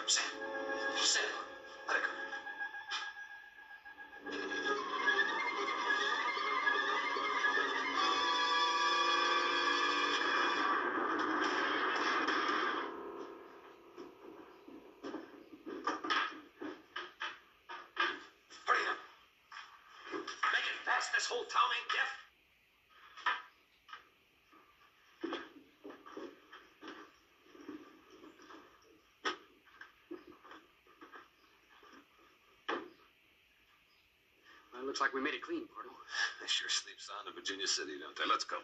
Sam. Sam. Let it go. Hurry up. Make it fast. This whole town ain't deaf. Looks like we made it clean, Pardo. They sure sleep sound in Virginia City, don't they? Let's go.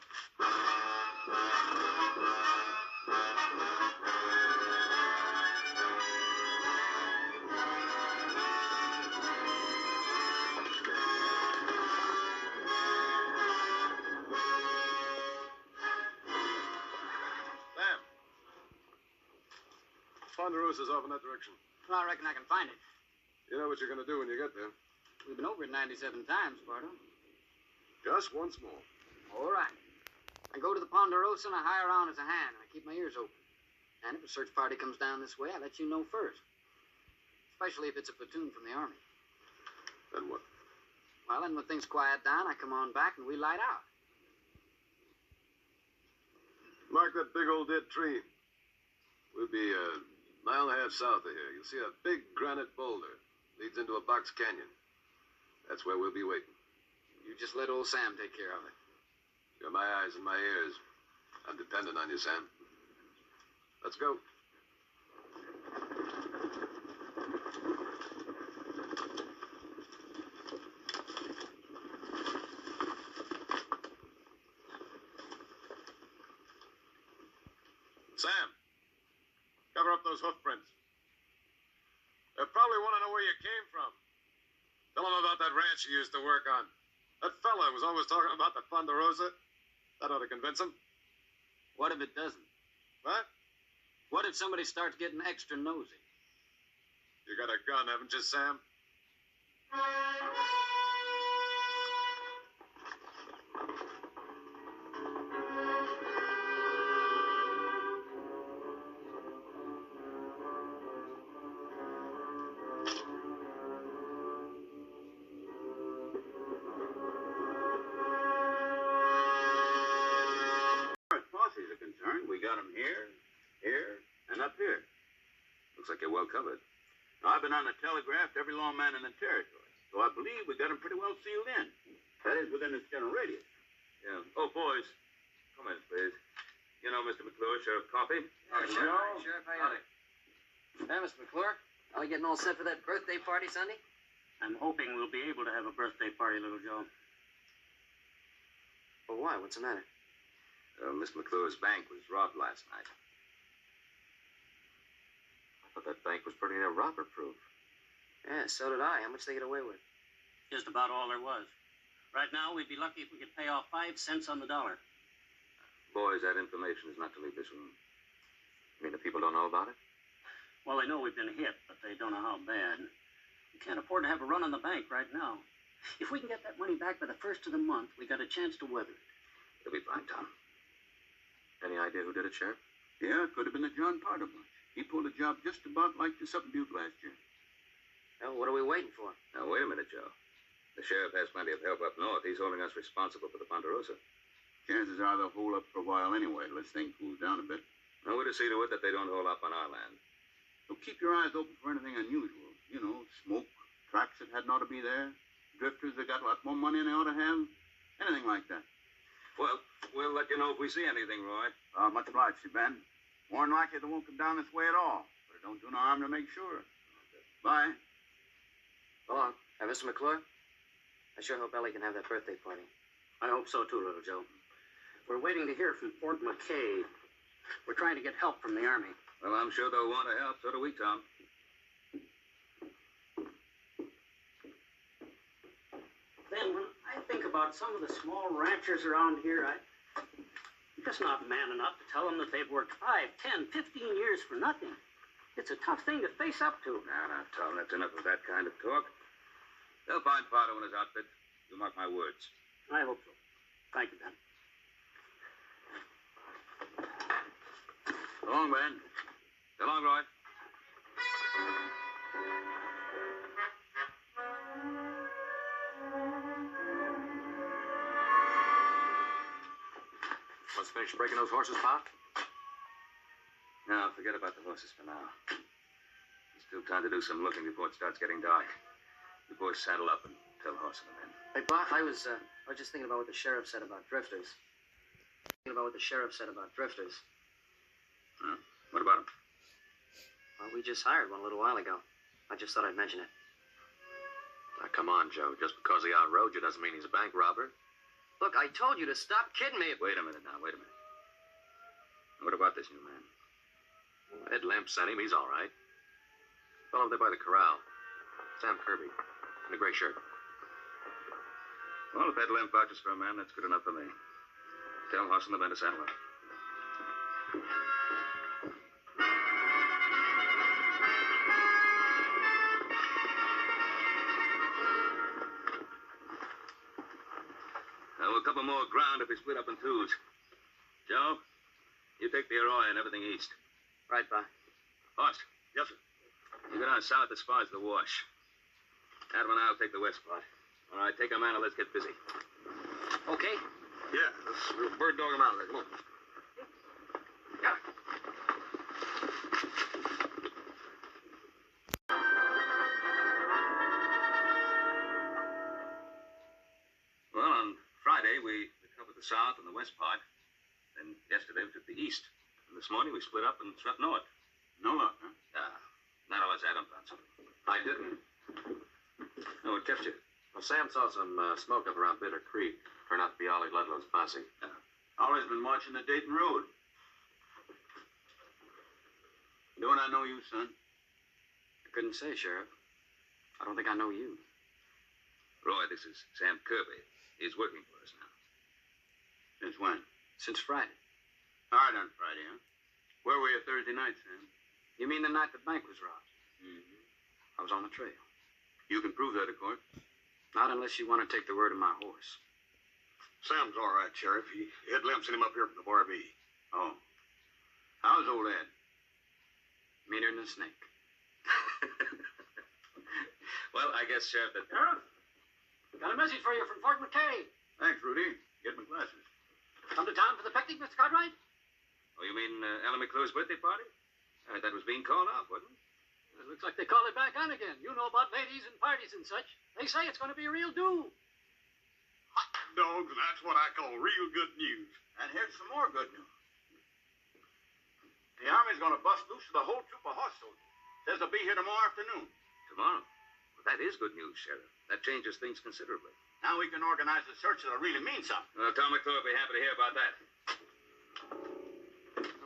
Sam. Ponderosa's off in that direction. Well, I reckon I can find it. You know what you're going to do when you get there. We've been over it 97 times, Pardo. Just once more. All right. I go to the Ponderosa and I hire on as a hand, and I keep my ears open. And if a search party comes down this way, I let you know first. Especially if it's a platoon from the Army. Then what? Well, then when things quiet down, I come on back and we light out. Mark that big old dead tree. We'll be a mile and a half south of here. You'll see a big granite boulder. Leads into a box canyon. That's where we'll be waiting. You just let old Sam take care of it. You're my eyes and my ears. I'm dependent on you, Sam. Let's go. Sam, cover up those hoof prints. They probably want to know where you came from. Tell them about that ranch you used to work on. That fella was always talking about the Ponderosa. That ought to convince him. What if it doesn't? What? What if somebody starts getting extra nosy? You got a gun, haven't you, Sam? We got them here, here, and up here. Looks like you're well covered. Now, I've been on the telegraph to every lawman in the territory, so I believe we got them pretty well sealed in. That is, within this general radius. Yeah. Oh, boys. Come in, please. You know Mr. McClure, Sheriff Coffey? Sure. Sheriff, how you doing? Hey, Mr. McClure, are we getting all set for that birthday party Sunday? I'm hoping we'll be able to have a birthday party, little Joe. Well, why? What's the matter? Mr. McClure's bank was robbed last night. I thought that bank was pretty near robber-proof. Yeah, so did I. How much they get away with? Just about all there was. Right now, we'd be lucky if we could pay off 5 cents on the dollar. Boys, that information is not to leave this room. You mean the people don't know about it? Well, they know we've been hit, but they don't know how bad. We can't afford to have a run on the bank right now. If we can get that money back by the first of the month, we got a chance to weather it. It'll be fine, Tom. Any idea who did it, Sheriff? Yeah, it could have been the John Pardo bunch. He pulled a job just about like this up in Butte last year. Well, what are we waiting for? Now, wait a minute, Joe. The sheriff has plenty of help up north. He's holding us responsible for the Ponderosa. Chances are they'll hold up for a while anyway. Let's things cool down a bit. Now, we're to see to it that they don't hold up on our land. So keep your eyes open for anything unusual. You know, smoke, tracks that hadn't ought to be there, drifters that got a lot more money than they ought to have, anything like that. Well, we'll let you know if we see anything, Roy. Much obliged to you, Ben. More than likely they won't come down this way at all. But it don't do no harm to make sure. Bye. So long. Mr. McClure, I sure hope Ellie can have that birthday party. I hope so, too, little Joe. We're waiting to hear from Fort McKay. We're trying to get help from the Army. Well, I'm sure they'll want to help. So do we, Tom. Then, when I think about some of the small ranchers around here, I'm just not man enough to tell them that they've worked 5, 10, 15 years for nothing. It's a tough thing to face up to. Now, Tom, that's enough of that kind of talk. They'll find Pardo and his outfit. You mark my words. I hope so. Thank you, Ben. So long, Ben. So long, Roy. Let's finish breaking those horses, Pa? No, forget about the horses for now. There's still time to do some looking before it starts getting dark. You boys saddle up and tell the horse of the men. Hey, Pa, I was just thinking about what the sheriff said about drifters. What about What about him? Well, we just hired one a little while ago. I just thought I'd mention it. Now, come on, Joe. Just because he outrode you doesn't mean he's a bank robber. Look, I told you to stop kidding me. Wait a minute now, wait a minute. What about this new man? Ed Lemp sent him. He's all right. Fell over there by the corral. Sam Kirby. In a gray shirt. Well, if Ed Lemp vouches for a man, that's good enough for me. Tell Hoss and the men to saddle up. Now, a couple more ground if we split up in twos. Joe, you take the Arroyo and everything east. Right, Pa. Hoss. Yes, sir. You go down south as far as the wash. Adam and I'll take the west part. All right, take a man and let's get busy. Okay. Yeah, let's bird dog him out of there. Come on. Well, on Friday, we covered the south and the west part. Then yesterday, we took the east. And this morning, we split up and struck north. No luck, huh? Not unless Adam found something. I didn't. No, what kept you? Well, Sam saw some smoke up around Bitter Creek. Turned out to be Ollie Ludlow's posse. Ollie's been watching the Dayton Road. Don't I know you, son? I couldn't say, Sheriff. I don't think I know you. Roy, this is Sam Kirby. He's working for us now. Since when? Since Friday. Hard on Friday, huh? Where were you Thursday night, Sam? You mean the night the bank was robbed? Mm-hmm. I was on the trail. You can prove that, of course. Not unless you want to take the word of my horse. Sam's all right, Sheriff. Ed Lemp sent him up here from the Bar B. Oh. How's old Ed? Meaner than a snake. Well, I guess, Sheriff, that... Sheriff, got a message for you from Fort McKay. Thanks, Rudy. Get my glasses. Come to town for the picnic, Mr. Cartwright? Oh, you mean Ellen McClure's birthday party? That was being called off, wasn't it? It looks like they call it back on again. You know about ladies and parties and such. They say it's going to be a real do. Hot dogs, that's what I call real good news. And here's some more good news. The Army's going to bust loose the whole troop of horse soldiers. Says they'll be here tomorrow afternoon. Tomorrow? Well, that is good news, Sheriff. That changes things considerably. Now we can organize a search that'll really mean something. Well, Tom McClure will be happy to hear about that.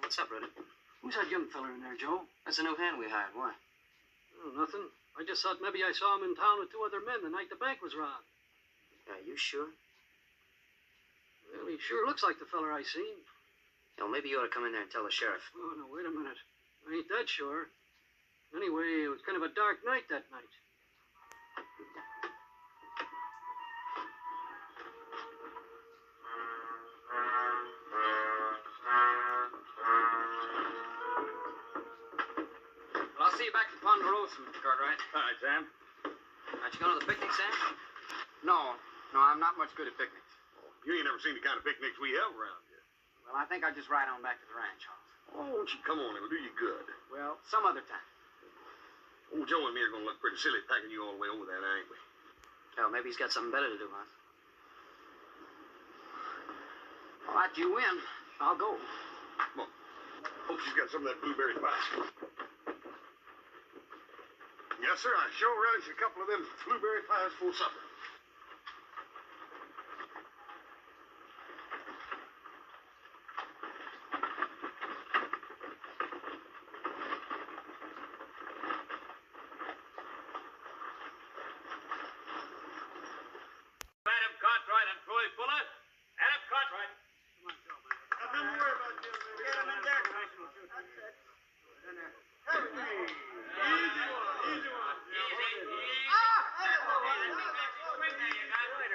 What's up, Rudy? Who's that young feller in there, Joe? That's a new hand we hired. Why? Oh, nothing. I just thought maybe I saw him in town with two other men the night the bank was robbed. Are you sure? Well, he sure looks like the feller I seen. Well, maybe you ought to come in there and tell the sheriff. Oh, no, wait a minute. I ain't that sure. Anyway, it was kind of a dark night that night. Well, I'll see you back to Ponderosa, Mr. Cartwright. All right, Sam. Aren't you going to the picnic, Sam? No, I'm not much good at picnics. You ain't never seen the kind of picnics we have around here. Well, I think I'll just ride on back to the ranch, Hoss. Oh, won't you come on? It'll do you good. Well, some other time. Old Joe and me are going to look pretty silly packing you all the way over there, ain't we? Hell, maybe he's got something better to do, huh? All right, you win. I'll go. Come on. Hope she's got some of that blueberry pie. Yes, sir. I sure relish a couple of them blueberry pies for supper. Adam Cartwright and Troy Fuller. Adam Cartwright. Nothing to worry about, Jim. Get him in there. Easy one.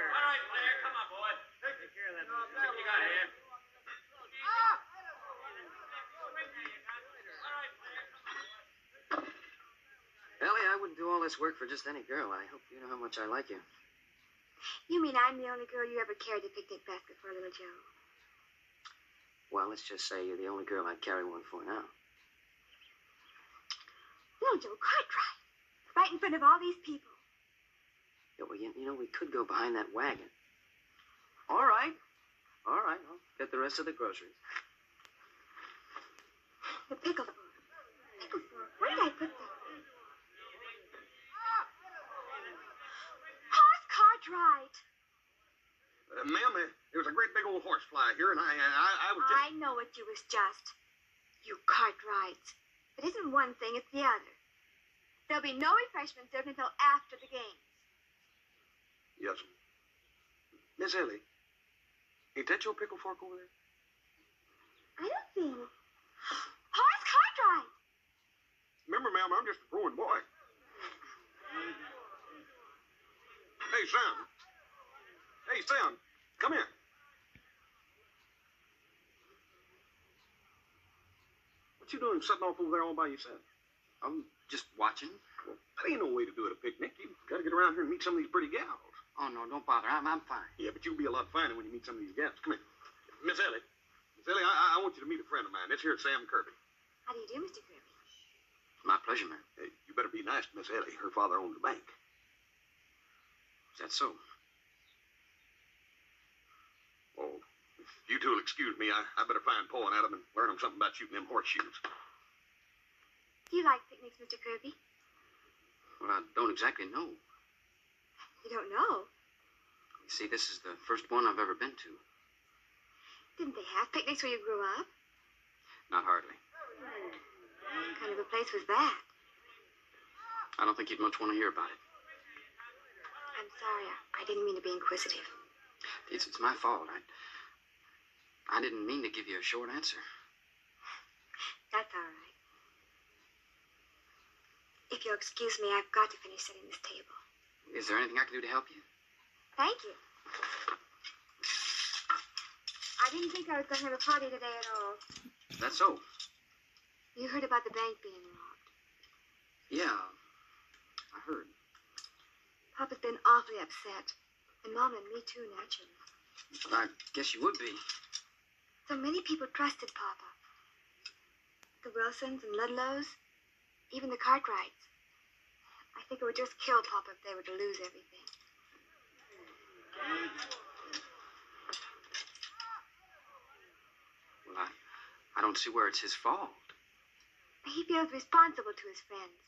All right, player, come on, boy. Take care of that. What you got here? Ellie, I wouldn't do all this work for just any girl. I hope you know how much I like you. You mean I'm the only girl you ever carried a picnic basket for, little Joe? Well, let's just say you're the only girl I'd carry one for now. No, Joe, Cartwright. Right in front of all these people. Yeah, well, you know, we could go behind that wagon. All right. All right, I'll get the rest of the groceries. The pickle fork. Pickle fork. Where did I put that? Horse Cartwright. Ma'am, there was a great big old horsefly here, and I was just... I know what you was just. You Cartwrights. It isn't one thing, it's the other. There'll be no refreshments served until after the games. Yes, ma'am. Miss Ellie, ain't that your pickle fork over there? I don't see any. Horace Cartwright! Remember, ma'am, I'm just a growing boy. Hey, Sam. Hey, Sam, come here. What you doing sitting off over there all by yourself? I'm just watching. Well, that ain't no way to do it at a picnic. You got to get around here and meet some of these pretty gals. Oh, no, don't bother. I'm fine. Yeah, but you'll be a lot finer when you meet some of these gals. Come here. Miss Ellie. Miss Ellie, I want you to meet a friend of mine. This here is Sam Kirby. How do you do, Mr. Kirby? My pleasure, ma'am. Hey, you better be nice to Miss Ellie. Her father owns a bank. Is that so? Oh, if you two will excuse me, I better find Paul and Adam and learn them something about shooting them horseshoes. Do you like picnics, Mr. Kirby? Well, I don't exactly know. You don't know? You see, this is the first one I've ever been to. Didn't they have picnics where you grew up? Not hardly. What kind of a place was that? I don't think you'd much want to hear about it. I'm sorry. I didn't mean to be inquisitive. It's my fault. I didn't mean to give you a short answer. That's all right. If you'll excuse me, I've got to finish setting this table. Is there anything I can do to help you? Thank you. I didn't think I was going to have a party today at all. That's so. You heard about the bank being robbed. Yeah, I heard. Papa's been awfully upset. And Mom and me too, naturally. Well, I guess you would be. So many people trusted Papa. The Wilsons and Ludlows, even the Cartwrights. I think it would just kill Papa if they were to lose everything. Well, I don't see where it's his fault. He feels responsible to his friends.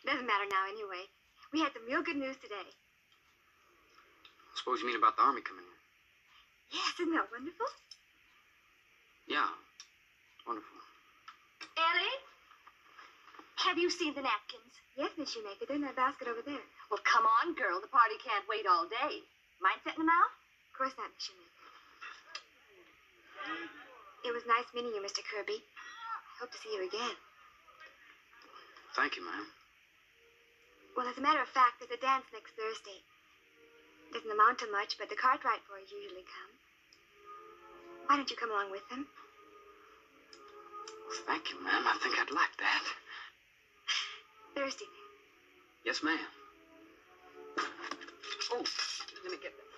It doesn't matter now anyway. We had some real good news today. Suppose you mean about the army coming in? Yes, isn't that wonderful? Yeah, wonderful. Ellie? Have you seen the napkins? Yes, Miss Shoemaker. They're in that basket over there. Well, come on, girl. The party can't wait all day. Mind setting them out? Of course not, Miss Shoemaker. It was nice meeting you, Mr. Kirby. I hope to see you again. Thank you, ma'am. Well, as a matter of fact, there's a dance next Thursday. It doesn't amount to much, but the Cartwright boys usually come. Why don't you come along with them? Well, thank you, ma'am. I think I'd like that. Thursday, then. Yes, ma'am. Oh, let me get that.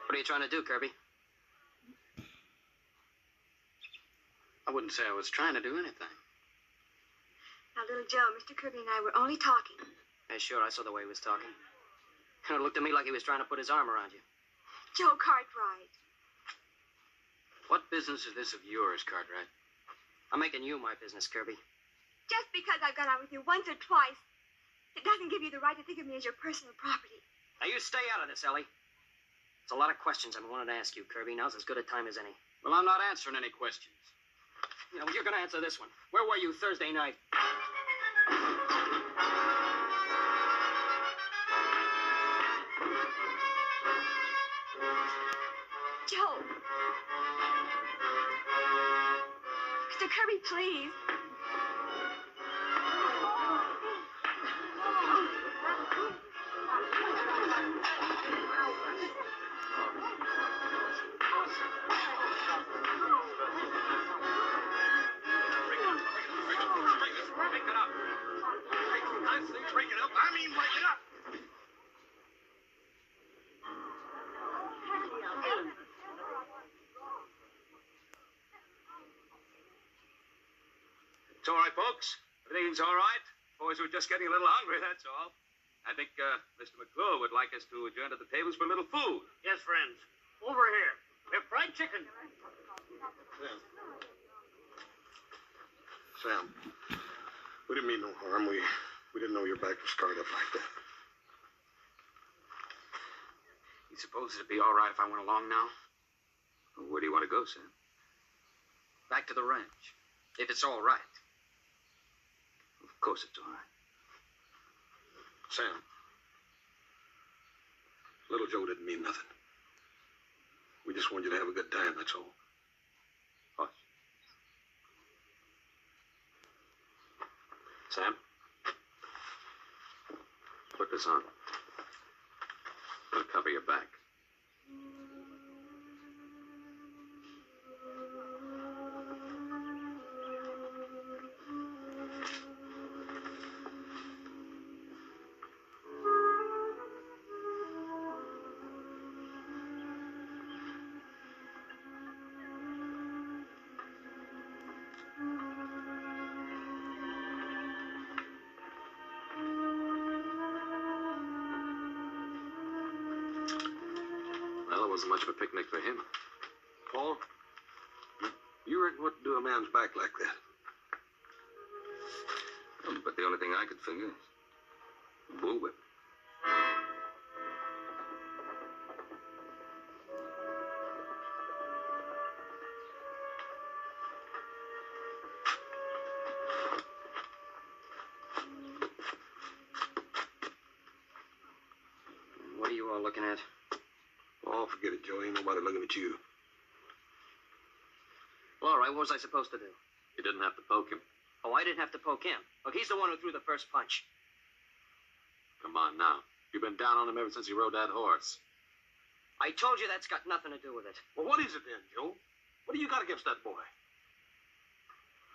What are you trying to do, Kirby? I wouldn't say I was trying to do anything. Now, little Joe, Mr. Kirby and I were only talking. Yeah, sure, I saw the way he was talking. It looked to me like he was trying to put his arm around you. Joe Cartwright. What business is this of yours, Cartwright? I'm making you my business, Kirby. Just because I've gone out with you once or twice, it doesn't give you the right to think of me as your personal property. Now, you stay out of this, Ellie. There's a lot of questions I've been wanting to ask you, Kirby. Now's as good a time as any. Well, I'm not answering any questions. You know, you're going to answer this one. Where were you Thursday night? Joe. Mr. Kirby, please. It's all right, folks. Everything's all right. Boys were just getting a little hungry, that's all. I think Mr. McClure would like us to adjourn to the tables for a little food. Yes, friends. Over here. We have fried chicken. Sam, we didn't mean no harm. We didn't know your back was scarred up like that. You suppose it'd be all right if I went along now? Well, where do you want to go, Sam? Back to the ranch. If it's all right. Of course it's all right. Sam, little Joe didn't mean nothing. We just wanted you to have a good time, that's all. Hush. Sam? Put this on. It'll cover your back. Wasn't much of a picnic for him. Paul, you reckon what to do a man's back like that? But the only thing I could figure is bullwhip. What are you all looking at? Oh, forget it, Joe. Ain't nobody looking at you. Well, all right, what was I supposed to do? You didn't have to poke him. Oh, I didn't have to poke him. Look, he's the one who threw the first punch. Come on now. You've been down on him ever since he rode that horse. I told you that's got nothing to do with it. Well, what is it then, Joe? What do you got against that boy?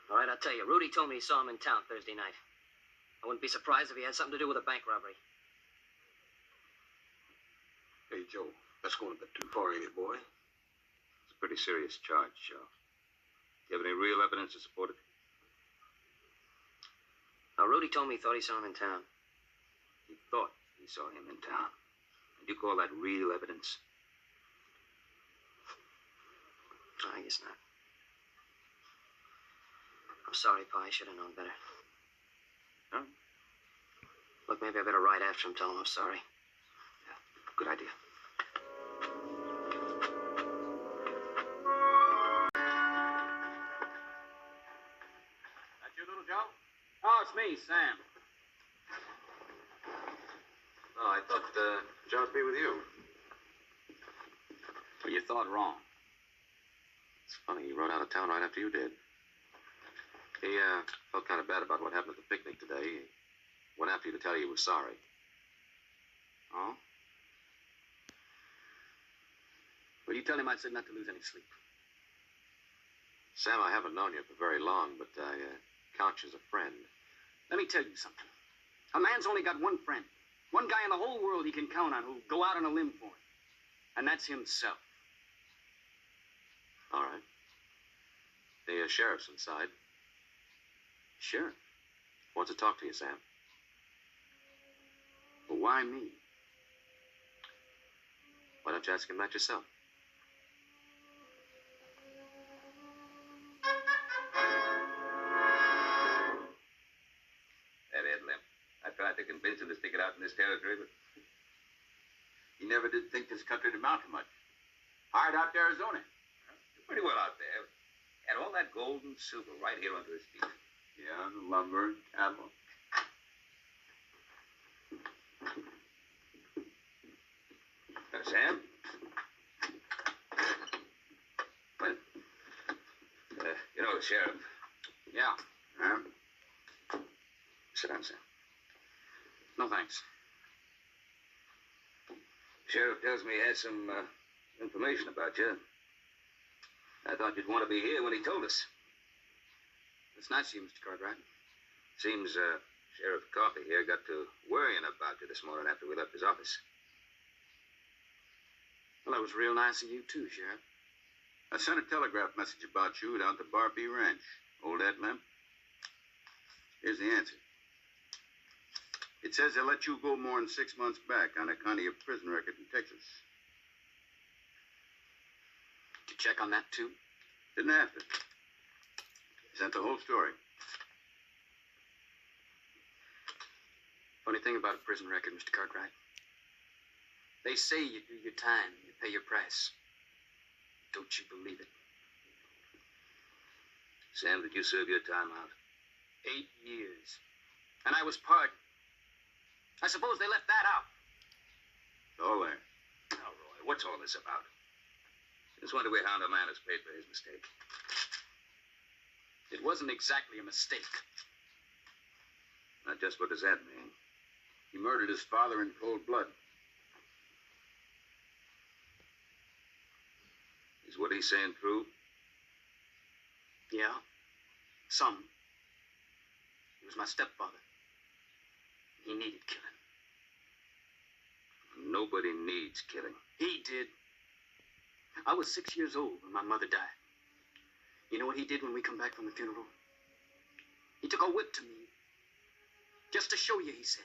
All right, I'll tell you. Rudy told me he saw him in town Thursday night. I wouldn't be surprised if he had something to do with a bank robbery. Hey, Joe, that's going a bit too far, ain't it, boy? It's a pretty serious charge, Joe. Do you have any real evidence to support it? Now, Rudy told me he thought he saw him in town. He thought he saw him in town. And you call that real evidence? No, I guess not. I'm sorry, Pa. I should have known better. Huh? Look, maybe I better ride after him, tell him I'm sorry. Yeah, good idea. That you, little Joe? Oh, it's me, Sam. Oh, I thought Joe would be with you. Well, you thought wrong. It's funny, he rode out of town right after you did. He felt kind of bad about what happened at the picnic today. He went after you to tell you he was sorry. Oh? Well, you tell him I said not to lose any sleep. Sam, I haven't known you for very long, but I count you as a friend. Let me tell you something. A man's only got one friend. One guy in the whole world he can count on who'll go out on a limb for him. And that's himself. All right. The sheriff's inside. Sure. Wants to talk to you, Sam. But why me? Why don't you ask him that yourself? That Ed Limp. I tried to convince him to stick it out in this territory, but He never did think this country'd amount to much. Hired out to Arizona. he's pretty well out there. And all that gold and silver right here under his feet. Yeah, the lumber, cattle. Sam? Well, you know the sheriff. Yeah. Huh? Sit down, Sam. No, thanks. Sheriff tells me he has some information about you. I thought you'd want to be here when he told us. It's nice of you, Mr. Cartwright. Seems Sheriff Coffey here got to worrying about you this morning after we left his office. Well, that was real nice of you, too, Sheriff. I sent a telegraph message about you down to Bar B Ranch. Old Ed Limp? Here's the answer. It says they'll let you go more than 6 months back on account of your prison record in Texas. Did you check on that, too? Didn't have to. Is that the whole story? Funny thing about a prison record, Mr. Cartwright. They say you do your time, you pay your price. Don't you believe it? Sam, did you serve your time out? 8 years. And I was pardoned. I suppose they left that out. It's all there. Now, Roy, what's all this about? Since when do we hound a man who's paid for his mistake? It wasn't exactly a mistake. Not just what does that mean? He murdered his father in cold blood. Is what he's saying true? Yeah. Some. He was my stepfather. He needed killing. Nobody needs killing. He did. I was 6 years old when my mother died. You know what he did when we come back from the funeral? He took a whip to me. Just to show you, he says.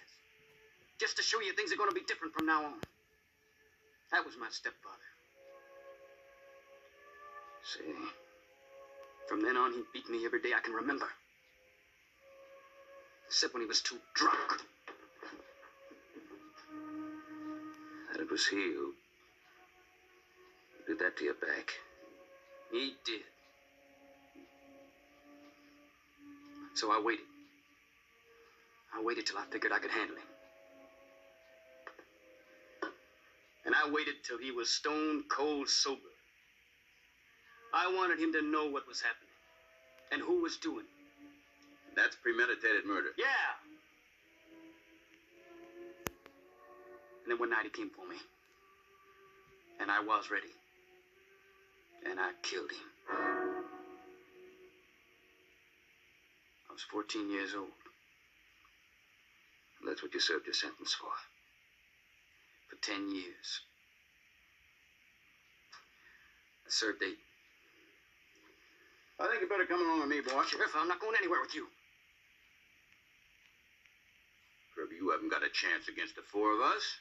Just to show you things are going to be different from now on. That was my stepfather. See? From then on, he beat me every day I can remember. Except when he was too drunk. And it was he who did that to your back. He did. So I waited. I waited till I figured I could handle him. And I waited till he was stone cold sober. I wanted him to know what was happening and who was doing it. That's premeditated murder. Yeah. And then one night he came for me. And I was ready. And I killed him. I was 14 years old. And that's what you served your sentence for. For 10 years. I served 8. I think you better come along with me, boy. Sheriff, I'm not going anywhere with you. Kirby, you haven't got a chance against the 4 of us.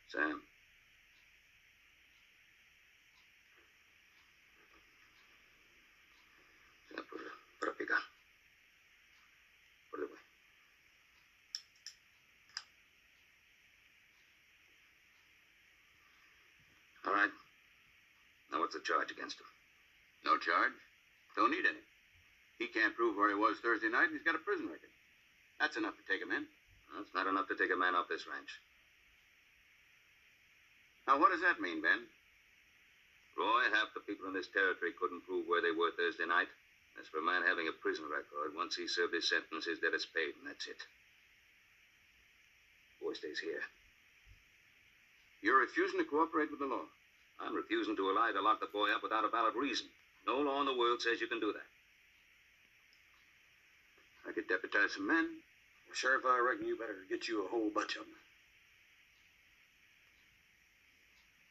Sam. Sam, put up your gun. Put it away. All right. Now, what's the charge against him? No charge. Don't need any. He can't prove where he was Thursday night, and he's got a prison record. That's enough to take him in. That's not enough to take a man off this ranch. Now, what does that mean, Ben? Roy, half the people in this territory couldn't prove where they were Thursday night. As for a man having a prison record, once he served his sentence, his debt is paid, and that's it. Boy stays here. You're refusing to cooperate with the law. I'm refusing to allow you to lock the boy up without a valid reason. No law in the world says you can do that. I could deputize some men. Well, Sheriff, I reckon you better get you a whole bunch of them.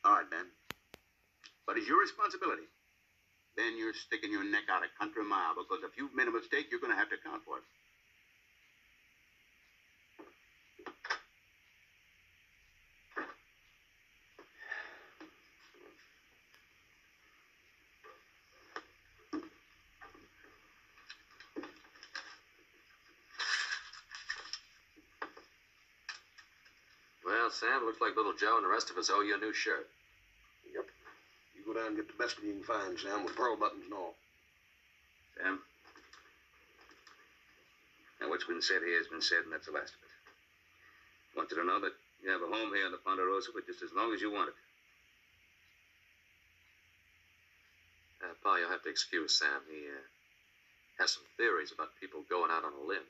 All right, Ben. But it's your responsibility. Then you're sticking your neck out a country mile, because if you've made a mistake, you're going to have to account for it. Well, Sam, looks like little Joe and the rest of us owe you a new shirt. Yep. You go down and get the best one you can find, Sam, with pearl buttons and all. Sam? Now, what's been said here has been said, and that's the last of it. I want you to know that you have a home here in the Ponderosa for just as long as you want it. Pa, you'll have to excuse Sam. He has some theories about people going out on a limb.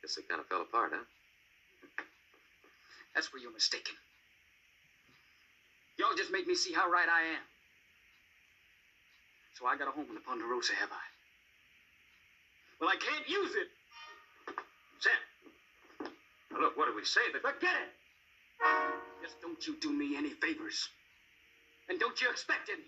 Guess they kind of fell apart, huh? That's where you're mistaken. Y'all just made me see how right I am. So I got a home in the Ponderosa, have I? Well, I can't use it. Sam! Now, look, what do we say? Forget it! Just don't you do me any favors. And don't you expect any.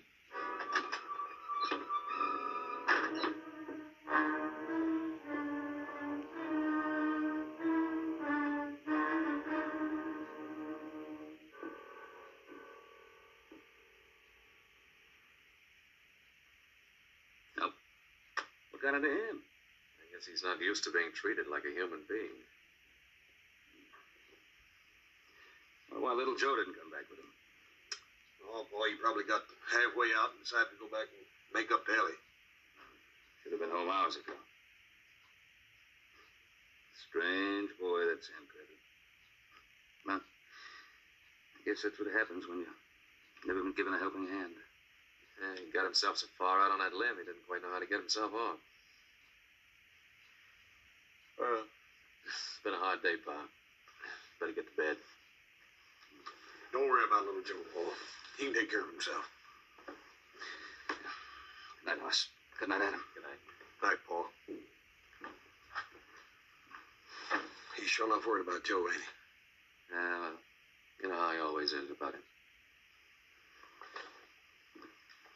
done it to him? I guess he's not used to being treated like a human being. Well, why little Joe didn't come back with him? Oh, boy, he probably got halfway out and decided to go back and make up to Ellie. Should have been home hours ago. Strange boy, that Sam Craven. Well, I guess that's what happens when you've never been given a helping hand. Yeah, he got himself so far out on that limb, he didn't quite know how to get himself off. It's been a hard day, Pa. Better get to bed. Don't worry about little Joe, Paul. He can take care of himself. Good night, Hoss. Good night, Adam. Good night. Night, Paul. He's sure enough worried about Joe, ain't he? You know how he always is about him.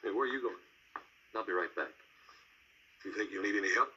Hey, where are you going? I'll be right back. You think you'll need any help?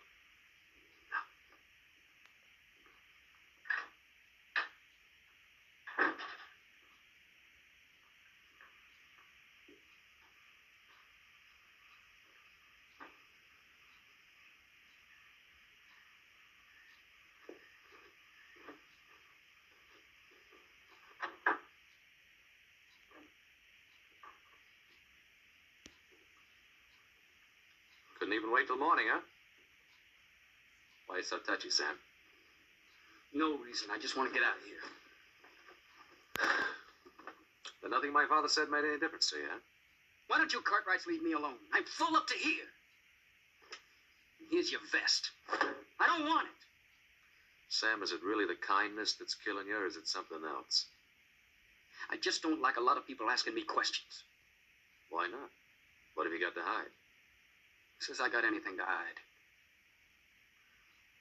Couldn't even wait till morning, huh? Why you so touchy, Sam? No reason. I just want to get out of here. But nothing my father said made any difference to you, huh? Why don't you Cartwrights leave me alone? I'm full up to here. Here's your vest. I don't want it. Sam, is it really the kindness that's killing you, or is it something else? I just don't like a lot of people asking me questions. Why not? What have you got to hide? Says I got anything to hide.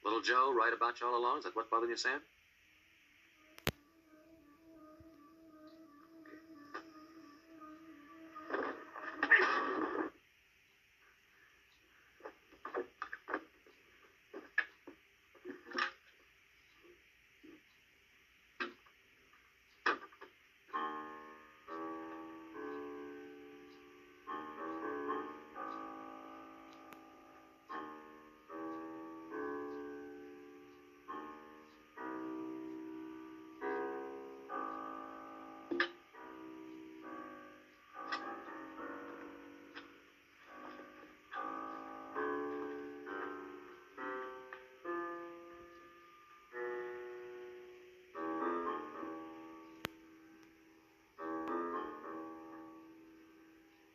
Little Joe right about you all along? Is that what bothered you, Sam?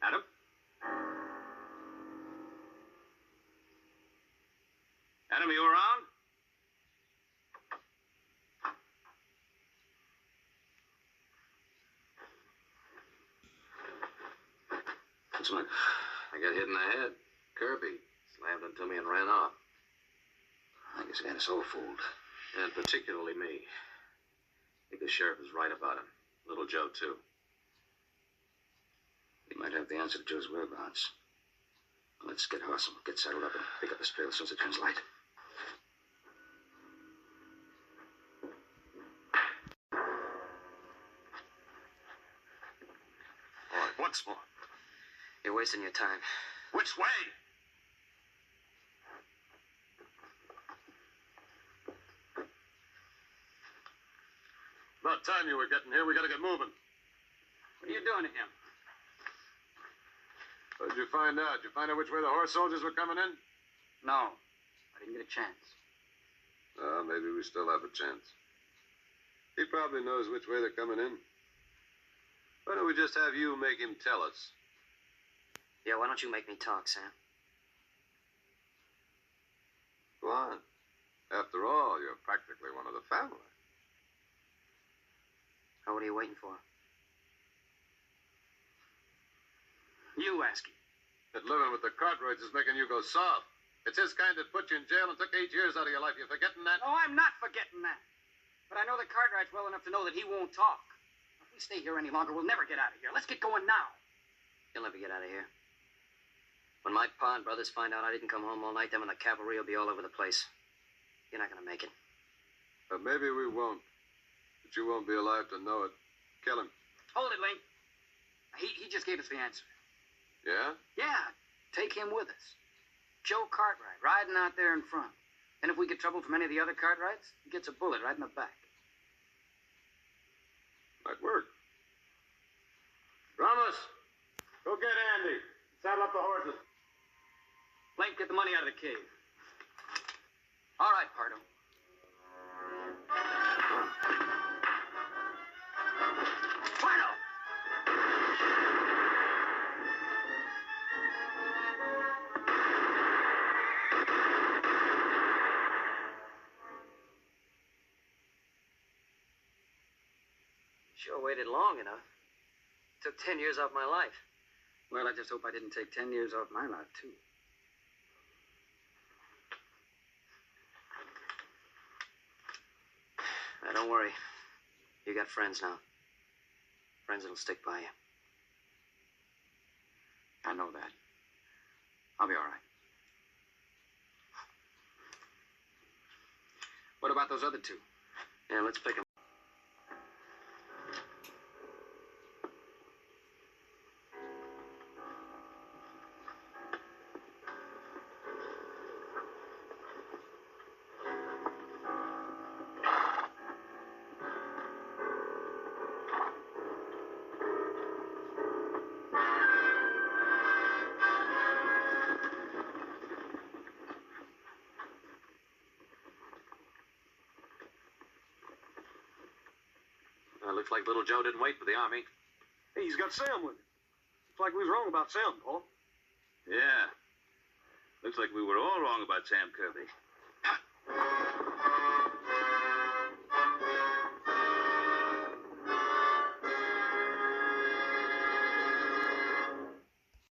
Adam? Adam, you around? What's the matter? I got hit in the head. Kirby slammed into me and ran off. I guess he had us all fooled. And particularly me. I think the sheriff is right about him. Little Joe, too. He might have the answer to Joe's whereabouts. Let's get Hoss and get settled up and pick up his trail as soon as it turns light. All right, once more. You're wasting your time. Which way? About time you were getting here. We gotta get moving. What are you doing to him? What did you find out? Did you find out which way the horse soldiers were coming in? No. I didn't get a chance. Maybe we still have a chance. He probably knows which way they're coming in. Why don't we just have you make him tell us? Yeah, why don't you make me talk, Sam? Go on. After all, you're practically one of the family. Oh, what are you waiting for? You ask him. That living with the Cartwrights is making you go soft. It's his kind that put you in jail and took 8 years out of your life. You forgetting that? Oh, I'm not forgetting that. But I know the Cartwrights well enough to know that he won't talk. If we stay here any longer, we'll never get out of here. Let's get going now. You'll never get out of here. When my pa and brothers find out I didn't come home all night, them and the cavalry will be all over the place. You're not gonna make it. But maybe we won't. But you won't be alive to know it. Kill him. Hold it, Link. He just gave us the answer. Yeah? Yeah, take him with us. Joe Cartwright, riding out there in front. And if we get trouble from any of the other Cartwrights, he gets a bullet right in the back. Might work. Ramos, go get Andy. Saddle up the horses. Blake, get the money out of the cave. All right, Pardo. Pardo! Sure waited long enough. Took 10 years off my life. Well, I just hope I didn't take 10 years off my life, too. Now, don't worry. You got friends now. Friends that'll stick by you. I know that. I'll be all right. What about those other two? Yeah, let's pick 'em. Looks like little Joe didn't wait for the army. Hey, he's got Sam with him. Looks like we was wrong about Sam, Paul. Yeah. Looks like we were all wrong about Sam Kirby.